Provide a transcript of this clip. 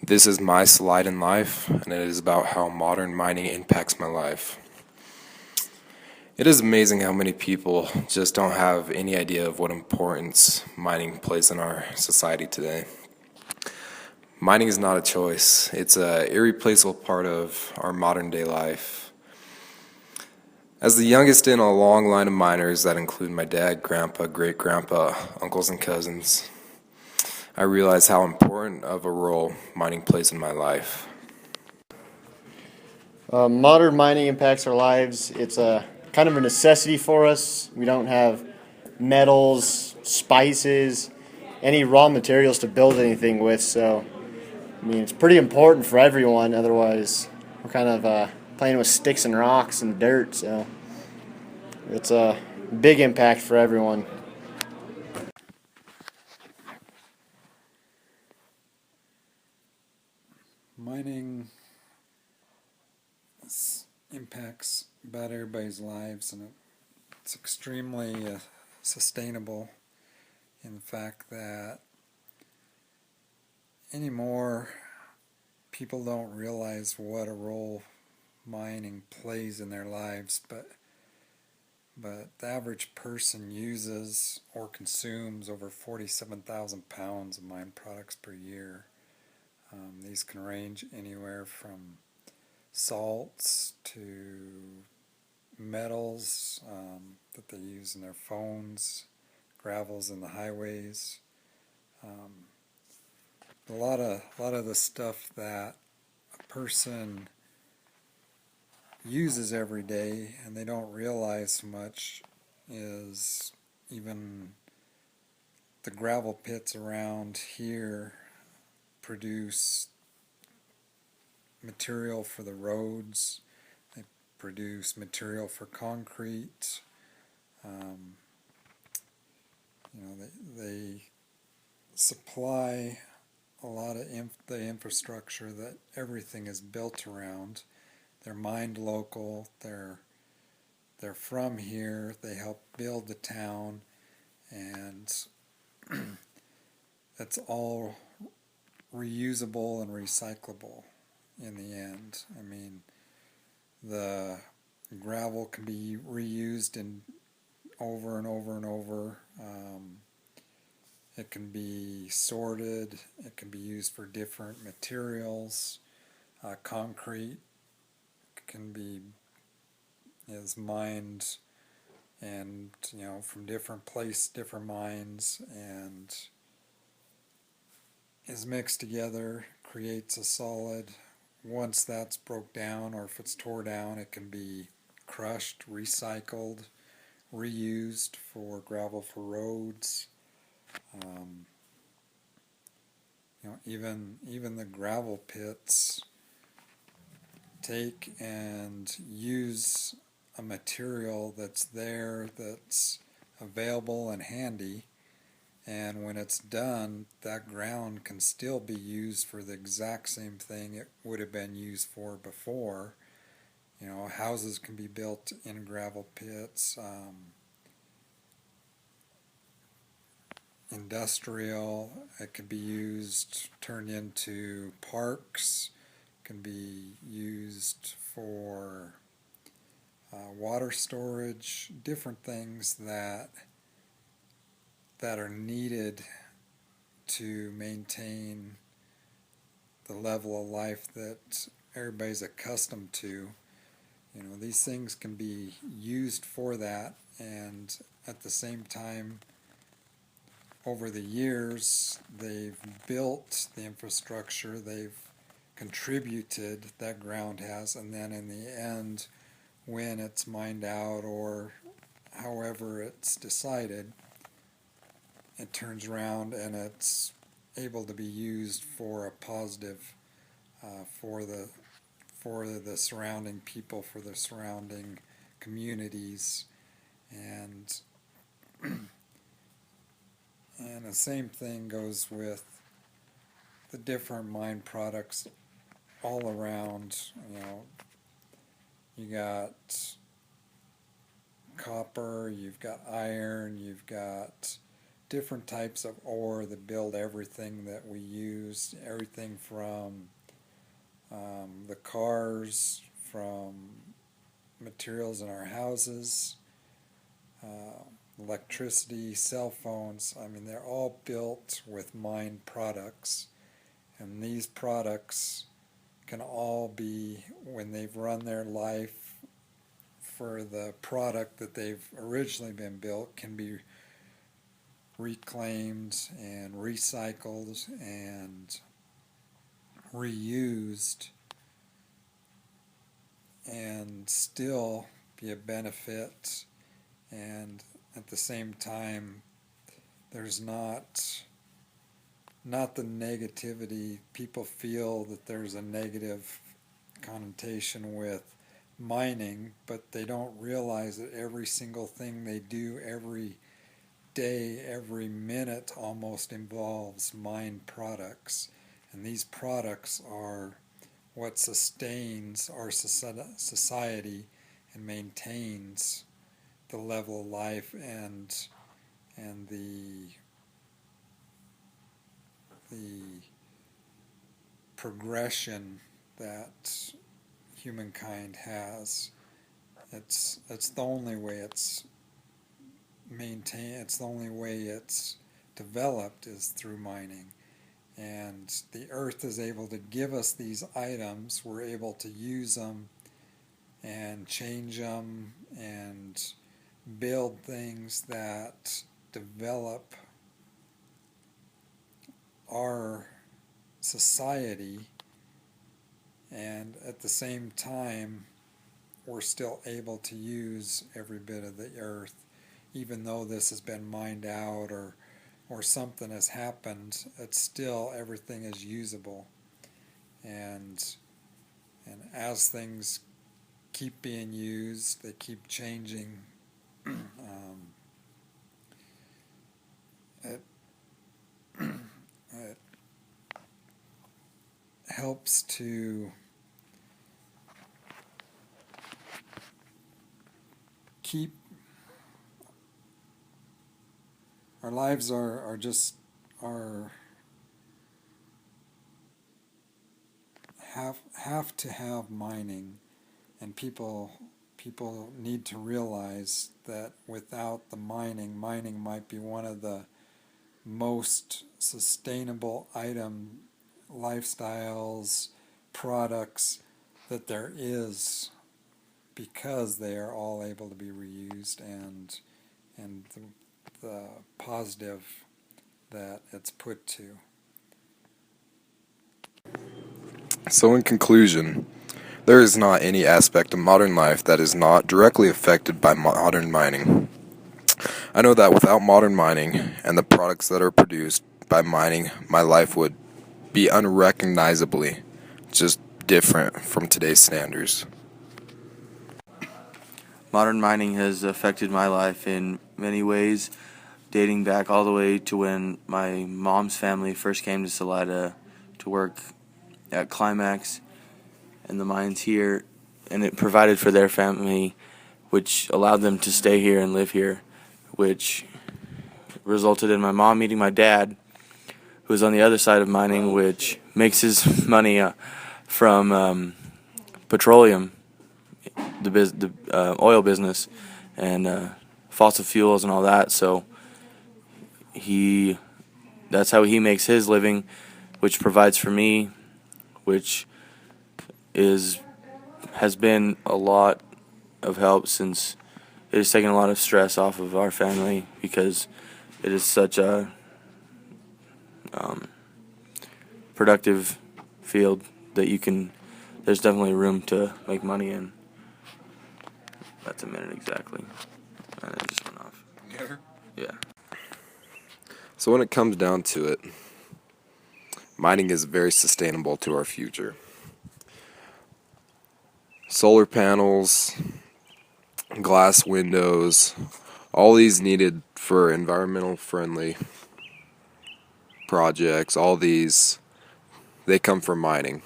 This is my Salidan life, and it is about how modern mining impacts my life. It is amazing how many people just don't have any idea of what importance mining plays in our society today. Mining is not a choice, it's an irreplaceable part of our modern day life. As the youngest in a long line of miners that include my dad, grandpa, great grandpa, uncles, and cousins, I realize how important of a role mining plays in my life. Modern mining impacts our lives. It's a kind of a necessity for us. We don't have metals, spices, any raw materials to build anything with. So, I mean, it's pretty important for everyone. Otherwise, we're kind of playing with sticks and rocks and dirt. So, it's a big impact for everyone. Mining impacts about everybody's lives, and it's extremely sustainable in the fact that anymore people don't realize what a role mining plays in their lives, but the average person uses or consumes over 47,000 pounds of mine products per year. These can range anywhere from salts to metals that they use in their phones, gravels in the highways. A lot of the stuff that a person uses every day and they don't realize much is even the gravel pits around here produce material for the roads. They produce material for concrete. Um, they supply a lot of the infrastructure that everything is built around. They're mined local. They're from here. They help build the town, and that's all reusable and recyclable in the end. I mean, the gravel can be reused in over and over and over. It can be sorted. It can be used for different materials. Concrete can be is mined and from different different mines, and is mixed together, creates a solid. Once that's broke down, or if it's tore down, it can be crushed, recycled, reused for gravel for roads. Um, even the gravel pits take and use a material that's there, that's available and handy, and when it's done, that ground can still be used for the exact same thing it would have been used for before. Houses can be built in gravel pits. Industrial, it can be used, turned into parks, can be used for water storage, different things that are needed to maintain the level of life that everybody's accustomed to. These things can be used for that, and at the same time, over the years, they've built the infrastructure, they've contributed, that ground has, and then in the end, when it's mined out or however it's decided, it turns around and it's able to be used for a positive for the surrounding people, for the surrounding communities, and and the same thing goes with the different mine products all around. You got copper, you've got iron, you've got different types of ore that build everything that we use, everything from the cars, from materials in our houses, electricity, cell phones. I mean, they're all built with mined products, and these products can all be, when they've run their life for the product that they've originally been built, can be reclaimed and recycled and reused and still be a benefit, and at the same time there's not the negativity. People feel that there's a negative connotation with mining, but they don't realize that every single thing they do every day, every minute almost, involves mined products, and these products are what sustains our society and maintains the level of life and the progression that humankind has. It's the only way it's maintained. It's the only way it's developed is through mining. And the earth is able to give us these items. We're able to use them and change them and build things that develop our society, and at the same time we're still able to use every bit of the earth, even though this has been mined out or something has happened. It's still, everything is usable, and as things keep being used, they keep changing. It helps to keep our lives are just have to have mining, and people need to realize that without the mining might be one of the most sustainable lifestyles, products that there is, because they are all able to be reused, and the positive that it's put to. So in conclusion, there is not any aspect of modern life that is not directly affected by modern mining. I know that without modern mining and the products that are produced by mining, my life would be unrecognizably just different from today's standards. Modern mining has affected my life in many ways, dating back all the way to when my mom's family first came to Salida to work at Climax and the mines here, and it provided for their family, which allowed them to stay here and live here, which resulted in my mom meeting my dad, who was on the other side of mining, which makes his money from petroleum, the oil business, and fossil fuels and all that. So that's how he makes his living, which provides for me, which has been a lot of help, since it has taken a lot of stress off of our family, because it is such a productive field that there's definitely room to make money in. That's a minute exactly. And it just went off. Yeah. So when it comes down to it, mining is very sustainable to our future. Solar panels, glass windows, all these needed for environmental friendly projects, all these, they come from mining.